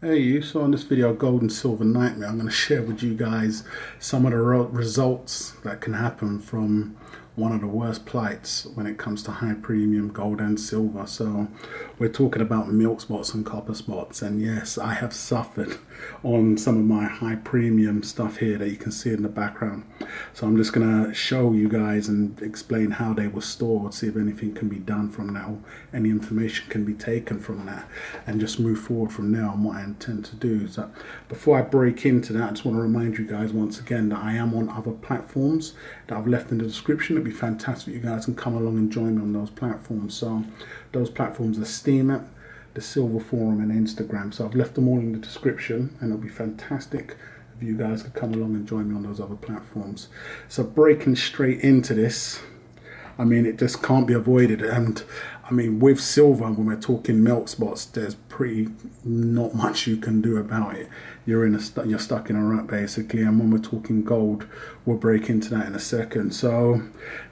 Hey you, so in this video Gold and Silver Nightmare I'm going to share with you guys some of the results that can happen from one of the worst plights when it comes to high premium gold and silver. So we're talking about milk spots and copper spots, and yes, I have suffered on some of my high premium stuff here that you can see in the background. So I'm just going to show you guys and explain how they were stored, see if anything can be done from that, or any information can be taken from that, and just move forward from there on what I intend to do. So before I break into that, I just want to remind you guys once again that I am on other platforms that I've left in the description. It'd be fantastic if you guys can come along and join me on those platforms. So those platforms are Steemit, the Silver Forum, and Instagram. So I've left them all in the description, and it'll be fantastic if you guys could come along and join me on those other platforms. So breaking straight into this, I mean, it just can't be avoided. And I mean, with silver, when we're talking milk spots, there's pretty not much you can do about it. You're stuck in a rut basically. And when we're talking gold, we'll break into that in a second. So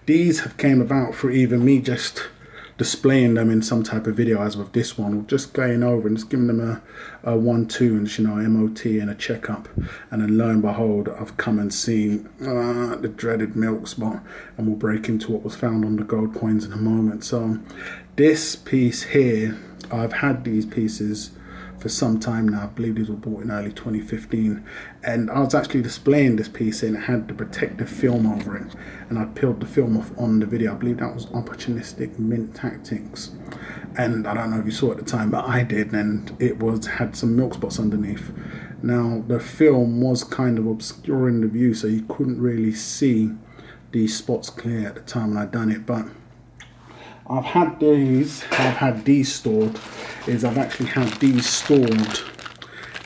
these have came about for either me just displaying them in some type of video, as with this one, or just going over and just giving them a 1-2 and, you know, MOT and a checkup, and then lo and behold, I've come and seen the dreaded milk spot, and we'll break into what was found on the gold coins in a moment. So this piece here, I've had these pieces for some time now. I believe these were bought in early 2015, and I was actually displaying this piece and it had the protective film over it, and I peeled the film off on the video. I believe that was opportunistic mint tactics, and I don't know if you saw it at the time, but I did, and it had some milk spots underneath. Now the film was kind of obscuring the view, so you couldn't really see these spots clear at the time when I done it. But I've had these stored. I've actually had these stored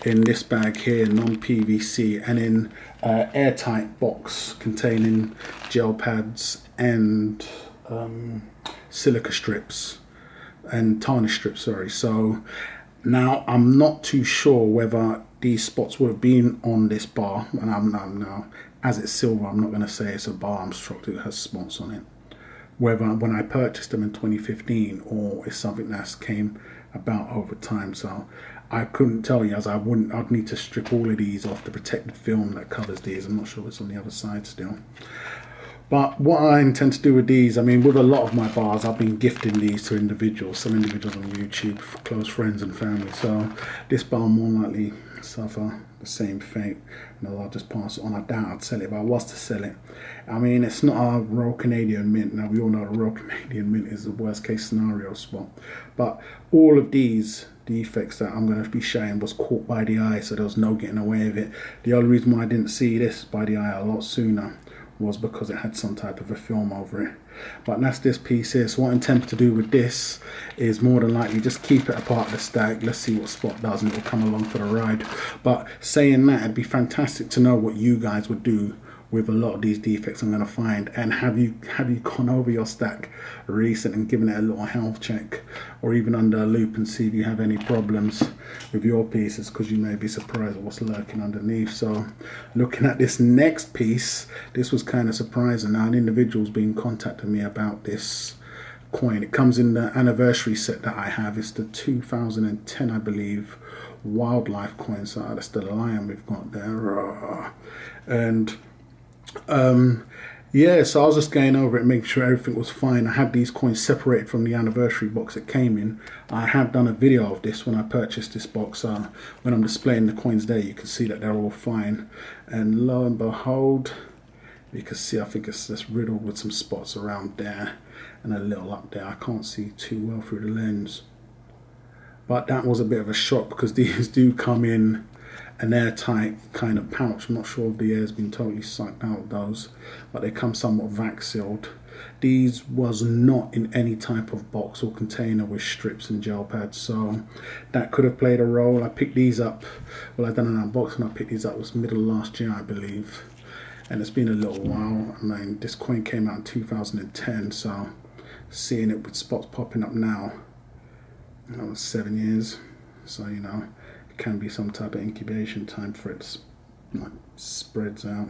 in this bag here, non-PVC, and in airtight box containing gel pads and silica strips and tarnish strips, sorry. So now I'm not too sure whether these spots would have been on this bar, and I'm now, as it's silver, I'm not going to say it's a bar. I'm shocked it has spots on it. Whether when I purchased them in 2015 or it's something that's came about over time. So I couldn't tell you, as I'd need to strip all of these off the protected film that covers these. I'm not sure what's on the other side still. But what I intend to do with these, I mean, with a lot of my bars, I've been gifting these to individuals, some individuals on YouTube, close friends and family. So this bar more likely suffer the same fate, and I'll just pass it on. I doubt I'd sell it, but I was to sell it. I mean, it's not a Royal Canadian Mint. Now we all know the Royal Canadian Mint is the worst case scenario spot, but all of these defects that I'm going to be showing was caught by the eye, so there was no getting away with it. The only reason why I didn't see this by the eye a lot sooner was because it had some type of a film over it. But that's this piece here. So what I intend to do with this is more than likely just keep it apart of the stack. Let's see what Spot does, and it'll come along for the ride. But saying that, it'd be fantastic to know what you guys would do with a lot of these defects I'm going to find. And have you gone over your stack recent and given it a little health check, or even under a loop, and see if you have any problems with your pieces, because you may be surprised at what's lurking underneath. So looking at this next piece, this was kind of surprising. Now an individual's been contacting me about this coin. It comes in the anniversary set that I have. It's the 2010, I believe, wildlife coin. So that's the lion we've got there. And yeah, so I was just going over it, making sure everything was fine. I had these coins separated from the anniversary box it came in. I have done a video of this when I purchased this box. When I'm displaying the coins there, you can see that they're all fine. And lo and behold, you can see, I think it's just riddled with some spots around there and a little up there. I can't see too well through the lens. But that was a bit of a shock, because these do come in an airtight kind of pouch. I'm not sure if the air's been totally sucked out of those, but they come somewhat vac sealed. These was not in any type of box or container with strips and gel pads, so that could have played a role. I picked these up, well, I done an unboxing. I picked these up, it was middle of last year, I believe, and it's been a little while. I mean, this coin came out in 2010, so seeing it with spots popping up now, that was 7 years. So, you know, can be some type of incubation time for it, like, spreads out.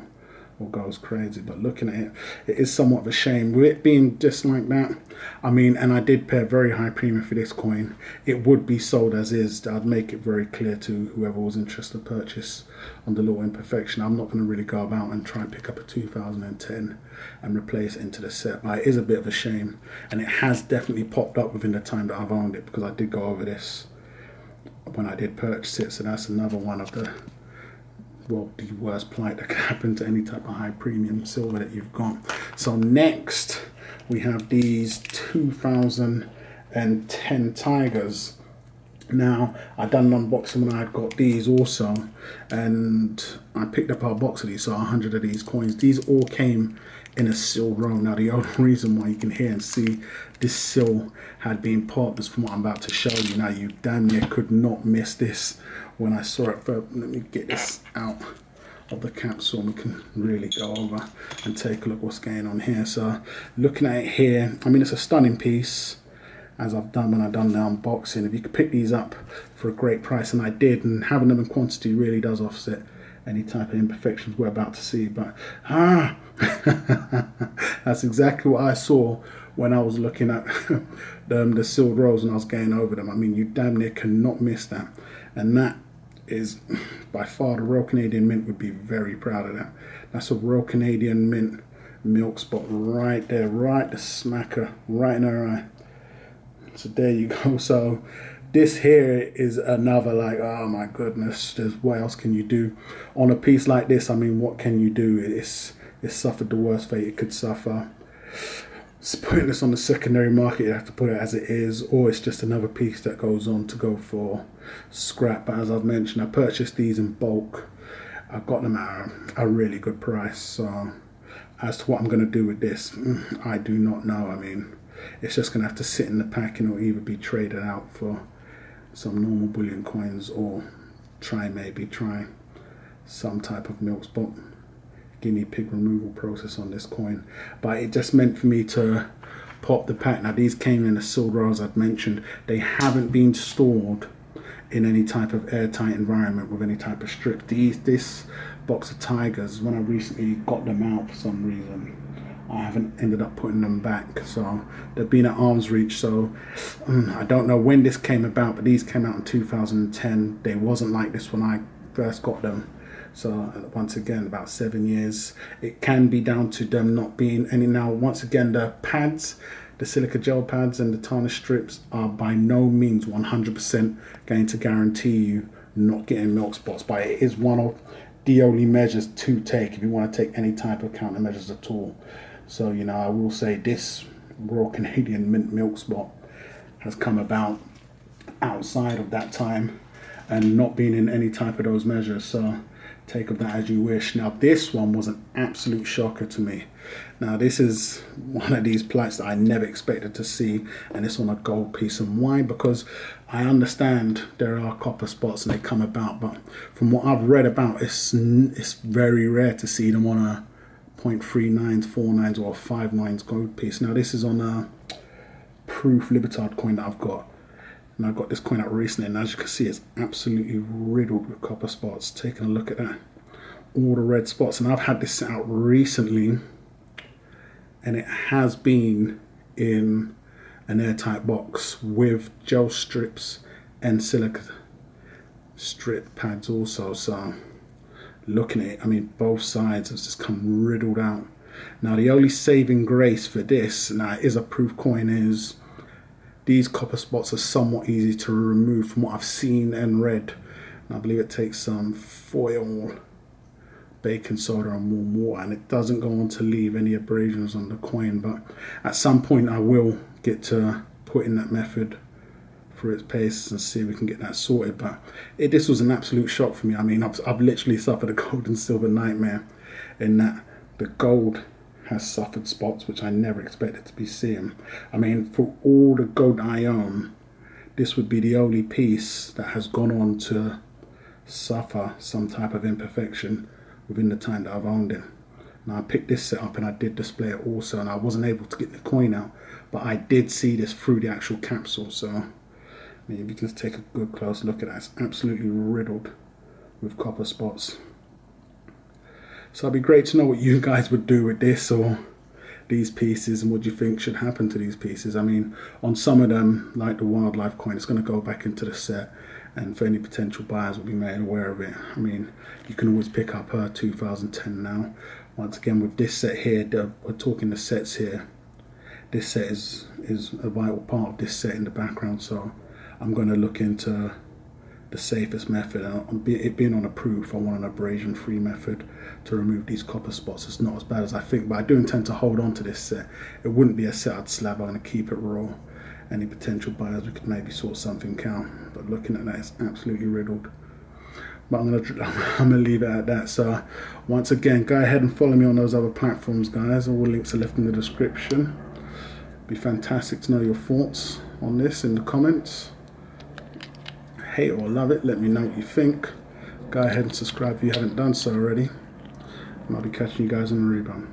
or goes crazy. But looking at it, it is somewhat of a shame with it being just like that. I mean, and I did pay a very high premium for this coin. It would be sold as is. I'd make it very clear to whoever was interested to purchase on the little imperfection. I'm not going to really go about and try and pick up a 2010 and replace it into the set, but it is a bit of a shame, and it has definitely popped up within the time that I've owned it, because I did go over this when I did purchase it. So that's another one of the, well, the worst plight that can happen to any type of high premium silver that you've got. So next we have these 2010 Tigers. Now, I'd done an unboxing when I had got these also, and I picked up our box of these, so 100 of these coins. These all came in a seal row. Now, the only reason why you can hear and see this seal had been popped is from what I'm about to show you. Now, you damn near could not miss this when I saw it. But let me get this out of the capsule and we can really go over and take a look what's going on here. So, looking at it here, I mean, it's a stunning piece, as I've done when I've done the unboxing. If you could pick these up for a great price, and I did, and having them in quantity really does offset any type of imperfections we're about to see. But that's exactly what I saw when I was looking at the sealed rolls and I was going over them. I mean, you damn near cannot miss that, and that is by far the Royal Canadian Mint would be very proud of that. That's a Royal Canadian Mint milk spot right there, right the smacker, right in her eye. So there you go. So this here is another, like, oh my goodness, there's, what else can you do on a piece like this? I mean, what can you do? It's suffered the worst fate it could suffer. It's putting this on the secondary market, you have to put it as it is, or it's just another piece that goes on to go for scrap. But as I've mentioned, I purchased these in bulk. I got them at a really good price. So as to what I'm going to do with this, I do not know. I mean, it's just going to have to sit in the pack, and it'll either be traded out for some normal bullion coins, or maybe try some type of milk spot guinea pig removal process on this coin. But it just meant for me to pop the pack. Now, these came in a sealed row, as I've mentioned. They haven't been stored in any type of airtight environment with any type of strip. This box of Tigers, when I recently got them out for some reason, I haven't ended up putting them back, so they've been at arm's reach. So I don't know when this came about, but these came out in 2010. They wasn't like this when I first got them. So once again, about 7 years. It can be down to them not being any. Now, once again, the pads, the silica gel pads and the tarnish strips are by no means 100% going to guarantee you not getting milk spots, but it is one of the only measures to take if you want to take any type of countermeasures at all. So, you know, I will say this Royal Canadian Mint milk spot has come about outside of that time and not been in any type of those measures. So take of that as you wish. Now, this one was an absolute shocker to me. Now, this is one of these plights that I never expected to see, and it's on a gold piece. And why? Because I understand there are copper spots and they come about, but from what I've read about, it's very rare to see them on a 0.39s, 49s, or 59s gold piece. Now, this is on a proof Libertad coin that I've got, and I got this coin out recently, and as you can see, it's absolutely riddled with copper spots. Taking a look at that, all the red spots, and I've had this set out recently, and it has been in an airtight box with gel strips and silica strip pads also. So looking at it, I mean, both sides have just come riddled out. Now, the only saving grace for this, now it is a proof coin, is these copper spots are somewhat easy to remove from what I've seen and read. And I believe it takes some foil, baking soda and warm water, and it doesn't go on to leave any abrasions on the coin. But at some point I will get to put in that method for its paces and see if we can get that sorted. But this was an absolute shock for me. I mean, I've literally suffered a gold and silver nightmare in that the gold has suffered spots which I never expected to be seeing. I mean, for all the gold I own, this would be the only piece that has gone on to suffer some type of imperfection within the time that I've owned it. Now, I picked this set up and I did display it also, and I wasn't able to get the coin out, but I did see this through the actual capsule. So maybe just take a good close look at that. It's absolutely riddled with copper spots. So it'd be great to know what you guys would do with this or these pieces, and what do you think should happen to these pieces. I mean, on some of them, like the wildlife coin, it's going to go back into the set, and for any potential buyers will be made aware of it. I mean, you can always pick up her 2010 now. Once again, with this set here, we're talking the sets here. This set is a vital part of this set in the background, so I'm going to look into the safest method. It being on approved, I want an abrasion-free method to remove these copper spots. It's not as bad as I think, but I do intend to hold on to this set. It wouldn't be a set I'd slab. I'm going to keep it raw. Any potential buyers, we could maybe sort something out, but looking at that, it's absolutely riddled. But I'm gonna leave it at that. So once again, go ahead and follow me on those other platforms, guys. All links are left in the description. Be fantastic to know your thoughts on this in the comments. Hate or love it, let me know what you think. Go ahead and subscribe if you haven't done so already, and I'll be catching you guys on the rebound.